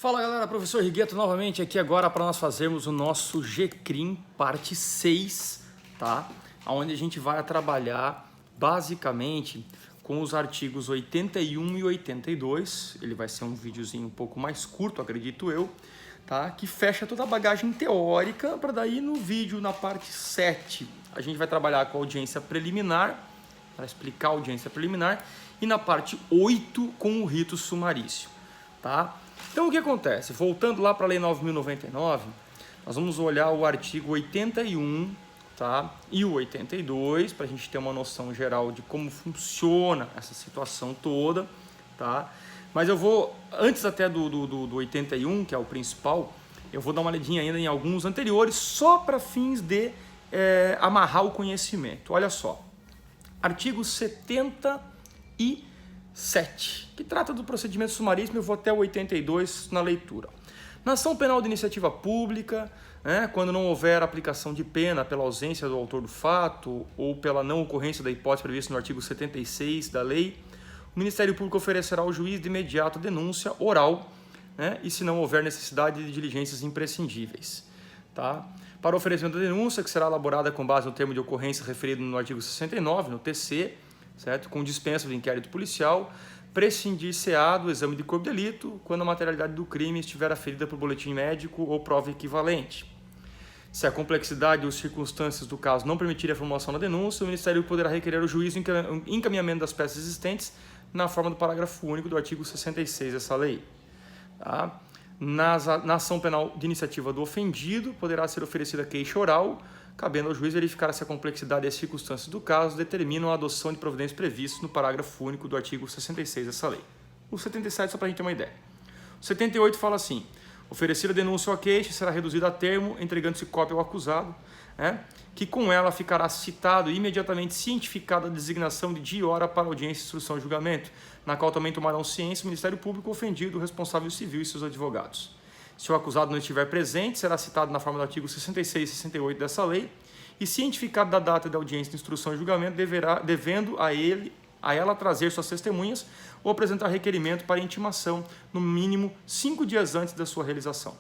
Fala galera, professor Rigueto novamente aqui agora para nós fazermos o nosso GCRIM parte 6, tá? Onde a gente vai trabalhar basicamente com os artigos 81 e 82, ele vai ser um videozinho um pouco mais curto, acredito eu, tá? Que fecha toda a bagagem teórica para daí no vídeo, na parte 7, a gente vai trabalhar com a audiência preliminar, para explicar a audiência preliminar, e na parte 8 com o rito sumarício, tá? Então o que acontece? Voltando lá para a Lei 9.099, nós vamos olhar o artigo 81, tá? E o 82, para a gente ter uma noção geral de como funciona essa situação toda, tá? Mas eu vou, antes até do 81, que é o principal, eu vou dar uma olhadinha ainda em alguns anteriores, só para fins de amarrar o conhecimento. Olha só, artigo 77, que trata do procedimento sumaríssimo, eu vou até o 82 na leitura. Na ação penal de iniciativa pública, quando não houver aplicação de pena pela ausência do autor do fato ou pela não ocorrência da hipótese prevista no artigo 76 da lei, o Ministério Público oferecerá ao juiz de imediato a denúncia oral, e se não houver necessidade de diligências imprescindíveis. Tá? Para o oferecimento da denúncia, que será elaborada com base no termo de ocorrência referido no artigo 69, no TC, certo? Com dispensa do inquérito policial, prescindir-se-á do exame de corpo de delito quando a materialidade do crime estiver aferida por boletim médico ou prova equivalente. Se a complexidade ou circunstâncias do caso não permitirem a formulação da denúncia, o Ministério poderá requerer ao juiz o encaminhamento das peças existentes na forma do parágrafo único do artigo 66 dessa lei. Tá? Na ação penal de iniciativa do ofendido, poderá ser oferecida queixa oral, cabendo ao juiz verificar se a complexidade e as circunstâncias do caso determinam a adoção de providências previstas no parágrafo único do artigo 66 dessa lei. O 77, só para a gente ter uma ideia. O 78 fala assim: oferecida a denúncia ou a queixa será reduzida a termo, entregando-se cópia ao acusado, que com ela ficará citado e imediatamente cientificada a designação de dia e hora para audiência, instrução e julgamento, na qual também tomarão ciência o Ministério Público, o ofendido, o responsável civil e seus advogados. Se o acusado não estiver presente, será citado na forma do artigo 66 e 68 dessa lei e cientificado da data da audiência de instrução e julgamento, devendo a ela trazer suas testemunhas ou apresentar requerimento para intimação, no mínimo 5 dias antes da sua realização.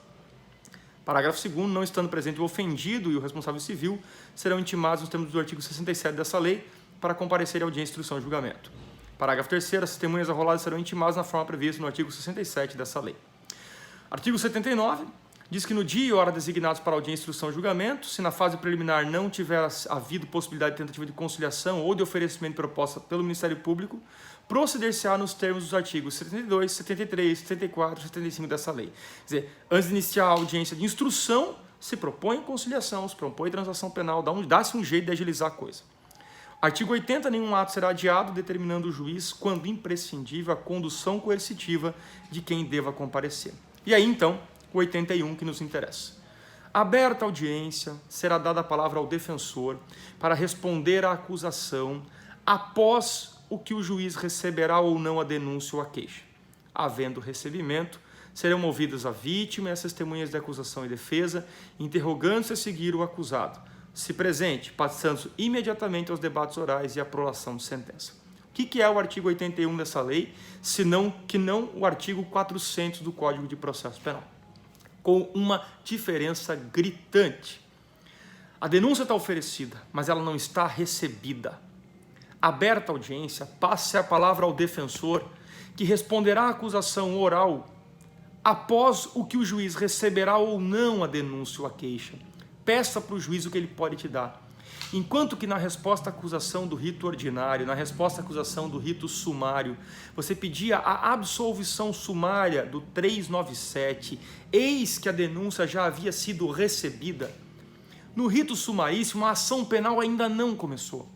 Parágrafo 2º, não estando presente o ofendido e o responsável civil, serão intimados nos termos do artigo 67 dessa lei para comparecer à audiência de instrução e julgamento. Parágrafo 3º, as testemunhas arroladas serão intimadas na forma prevista no artigo 67 dessa lei. Artigo 79 diz que no dia e hora designados para audiência, instrução e julgamento, se na fase preliminar não tiver havido possibilidade de tentativa de conciliação ou de oferecimento proposta pelo Ministério Público, proceder-se-á nos termos dos artigos 72, 73, 74 e 75 dessa lei. Quer dizer, antes de iniciar a audiência de instrução, se propõe conciliação, se propõe transação penal, dá-se um jeito de agilizar a coisa. Artigo 80, nenhum ato será adiado, determinando o juiz, quando imprescindível, a condução coercitiva de quem deva comparecer. E aí, então, o 81 que nos interessa. Aberta a audiência, será dada a palavra ao defensor para responder à acusação após o que o juiz receberá ou não a denúncia ou a queixa. Havendo recebimento, serão ouvidas a vítima e as testemunhas de acusação e defesa, interrogando-se a seguir o acusado. Se presente, passando imediatamente aos debates orais e à prolação de sentença. O que é o artigo 81 dessa lei, senão que não o artigo 400 do Código de Processo Penal? Com uma diferença gritante. A denúncia está oferecida, mas ela não está recebida. Aberta a audiência, passe a palavra ao defensor, que responderá à acusação oral após o que o juiz receberá ou não a denúncia ou a queixa. Peça para o juiz o que ele pode te dar. Enquanto que na resposta à acusação do rito ordinário, na resposta à acusação do rito sumário, você pedia a absolvição sumária do 397, eis que a denúncia já havia sido recebida. No rito sumaríssimo, a ação penal ainda não começou.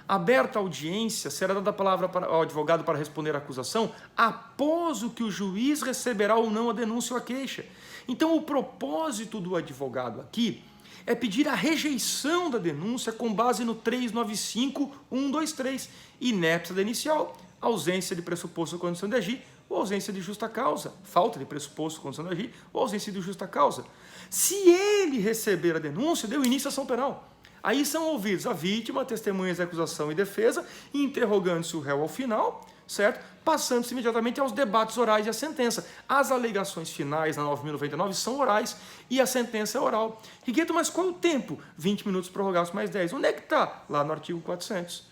Aberta a audiência, será dada a palavra ao advogado para responder à acusação após o que o juiz receberá ou não a denúncia ou a queixa. Então, o propósito do advogado aqui é pedir a rejeição da denúncia com base no 395.123, inépcia da inicial, ausência de pressuposto ou condição de agir, ou ausência de justa causa, falta de pressuposto ou condição de agir, ou ausência de justa causa. Se ele receber a denúncia, deu início à ação penal. Aí são ouvidos a vítima, testemunhas de acusação e defesa, interrogando-se o réu ao final, certo? passando-se imediatamente aos debates orais e à sentença. As alegações finais na 9.099 são orais e a sentença é oral. Rigueto, mas qual é o tempo? 20 minutos prorrogados mais 10. Onde é que está? Lá no artigo 400.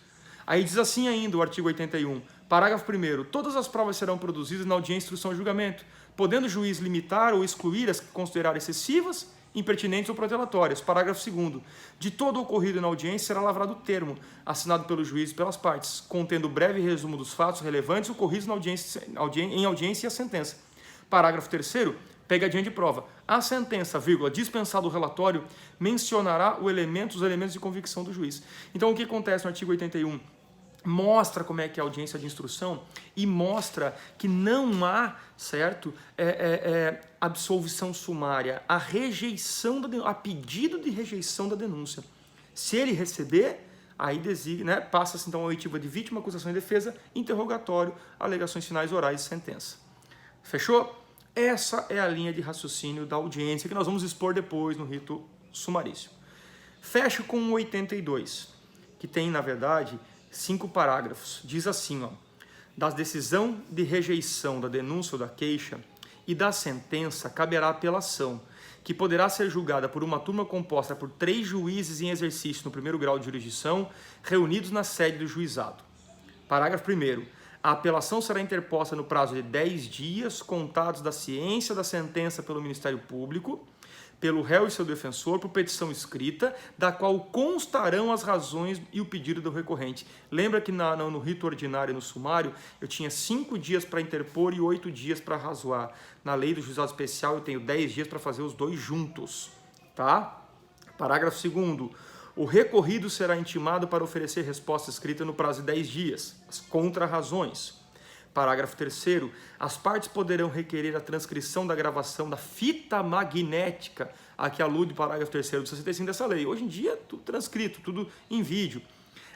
Aí diz assim ainda o artigo 81, parágrafo 1º, todas as provas serão produzidas na audiência, instrução e julgamento, podendo o juiz limitar ou excluir as que considerar excessivas, impertinentes ou protelatórias. Parágrafo 2º, de todo ocorrido na audiência será lavrado termo, assinado pelo juiz e pelas partes, contendo breve resumo dos fatos relevantes ocorridos na em audiência e a sentença. Parágrafo 3º, pegadinha de prova. A sentença, vírgula, dispensado o relatório, mencionará os elementos de convicção do juiz. Então, o que acontece no artigo 81? Mostra como é que é a audiência de instrução e mostra que não há, certo, absolvição sumária, a rejeição, a pedido de rejeição da denúncia. Se ele receber, aí designa, né, passa-se então a oitiva de vítima, acusação e defesa, interrogatório, alegações finais, orais e sentença. Fechou? Essa é a linha de raciocínio da audiência que nós vamos expor depois no rito sumarício. Fecho com o 82, que tem, na verdade, 5 parágrafos. Diz assim, ó, da decisão de rejeição da denúncia ou da queixa e da sentença caberá apelação, que poderá ser julgada por uma turma composta por 3 juízes em exercício no primeiro grau de jurisdição, reunidos na sede do juizado. Parágrafo 1º. A apelação será interposta no prazo de 10 dias, contados da ciência da sentença pelo Ministério Público, pelo réu e seu defensor, por petição escrita, da qual constarão as razões e o pedido do recorrente. Lembra que no rito ordinário e no sumário, eu tinha 5 dias para interpor e 8 dias para razoar. Na lei do juizado especial, eu tenho 10 dias para fazer os dois juntos. Tá? Parágrafo 2º. O recorrido será intimado para oferecer resposta escrita no prazo de 10 dias. As contrarrazões. Parágrafo 3º, as partes poderão requerer a transcrição da gravação da fita magnética a que alude o parágrafo 3º do 65 dessa lei. Hoje em dia, tudo transcrito, tudo em vídeo.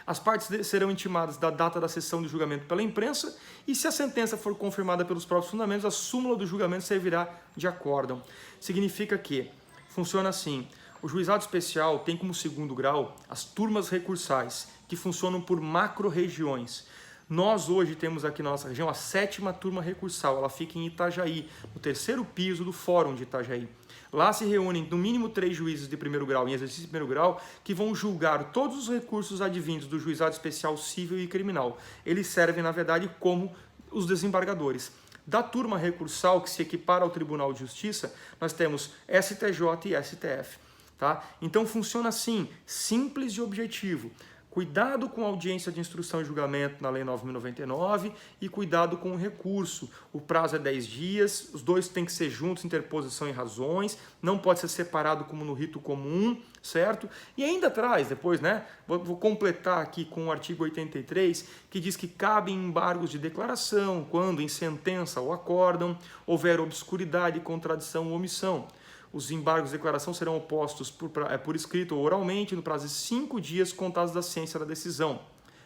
As partes serão intimadas da data da sessão de julgamento pela imprensa e, se a sentença for confirmada pelos próprios fundamentos, a súmula do julgamento servirá de acórdão. Significa que funciona assim. O juizado especial tem como segundo grau as turmas recursais, que funcionam por macro-regiões. Nós hoje temos aqui na nossa região a 7ª turma recursal, ela fica em Itajaí, no 3º piso do Fórum de Itajaí. Lá se reúnem no mínimo 3 juízes de primeiro grau, em exercício de primeiro grau, que vão julgar todos os recursos advindos do juizado especial civil e criminal. Eles servem, na verdade, como os desembargadores. Da turma recursal, que se equipara ao Tribunal de Justiça, nós temos STJ e STF. Tá? Então funciona assim, simples e objetivo. Cuidado com a audiência de instrução e julgamento na Lei 9.099 e cuidado com o recurso. O prazo é 10 dias, os dois têm que ser juntos, interposição e razões, não pode ser separado como no rito comum, certo? E ainda atrás, depois, né, vou completar aqui com o artigo 83, que diz que cabem embargos de declaração quando em sentença ou acórdão houver obscuridade, contradição ou omissão. Os embargos de declaração serão opostos por escrito ou oralmente no prazo de 5 dias contados da ciência da decisão.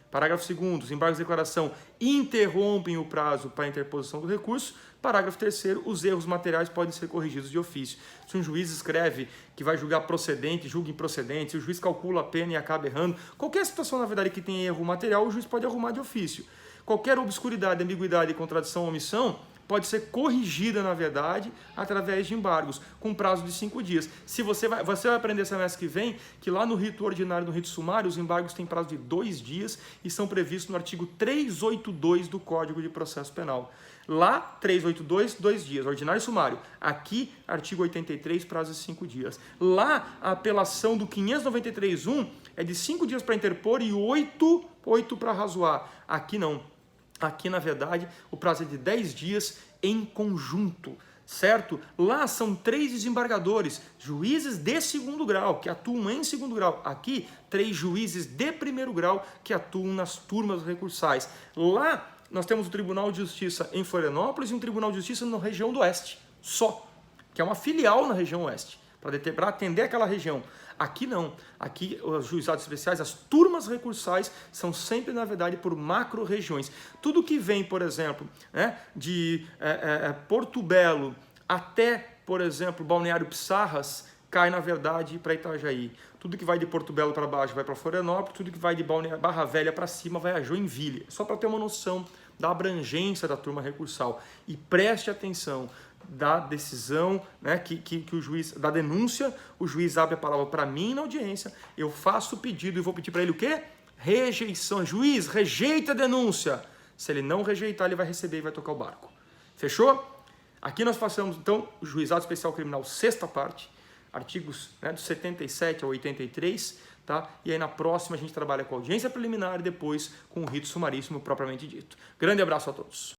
Parágrafo 2º. Os embargos de declaração interrompem o prazo para a interposição do recurso. Parágrafo 3º. Os erros materiais podem ser corrigidos de ofício. Se um juiz escreve que vai julgar procedente, julga improcedente, se o juiz calcula a pena e acaba errando, qualquer situação, na verdade, que tenha erro material, o juiz pode arrumar de ofício. Qualquer obscuridade, ambiguidade, contradição ou omissão pode ser corrigida, na verdade, através de embargos, com prazo de 5 dias. Se você vai aprender semestre que vem que lá no rito ordinário e no rito sumário, os embargos têm prazo de 2 dias e são previstos no artigo 382 do Código de Processo Penal. Lá, 382, 2 dias, ordinário e sumário. Aqui, artigo 83, prazo de 5 dias. Lá, a apelação do 593.1 é de 5 dias para interpor e 8 para razoar. Aqui não. Aqui, na verdade, o prazo é de 10 dias em conjunto, certo? Lá são 3 desembargadores, juízes de segundo grau, que atuam em segundo grau. Aqui, 3 juízes de primeiro grau, que atuam nas turmas recursais. Lá, nós temos o Tribunal de Justiça em Florianópolis e um Tribunal de Justiça na região do Oeste, só, que é uma filial na região Oeste, para atender aquela região. Aqui não. Aqui os juizados especiais, as turmas recursais, são sempre, na verdade, por macro-regiões. Tudo que vem, por exemplo, né, de Porto Belo até, por exemplo, Balneário Pissarras, cai, na verdade, para Itajaí. Tudo que vai de Porto Belo para baixo vai para Florianópolis, tudo que vai de Barra Velha para cima vai a Joinville. Só para ter uma noção, da abrangência da turma recursal. E preste atenção, da decisão, né, que o juiz, da denúncia, o juiz abre a palavra para mim na audiência, eu faço o pedido e vou pedir para ele o quê? Rejeição. Juiz, rejeita a denúncia. Se ele não rejeitar, ele vai receber e vai tocar o barco. Fechou? Aqui nós passamos, então, o Juizado Especial Criminal, sexta parte, artigos, né, do 77 ao 83, tá? E aí na próxima a gente trabalha com audiência preliminar e depois com o rito sumaríssimo propriamente dito. Grande abraço a todos.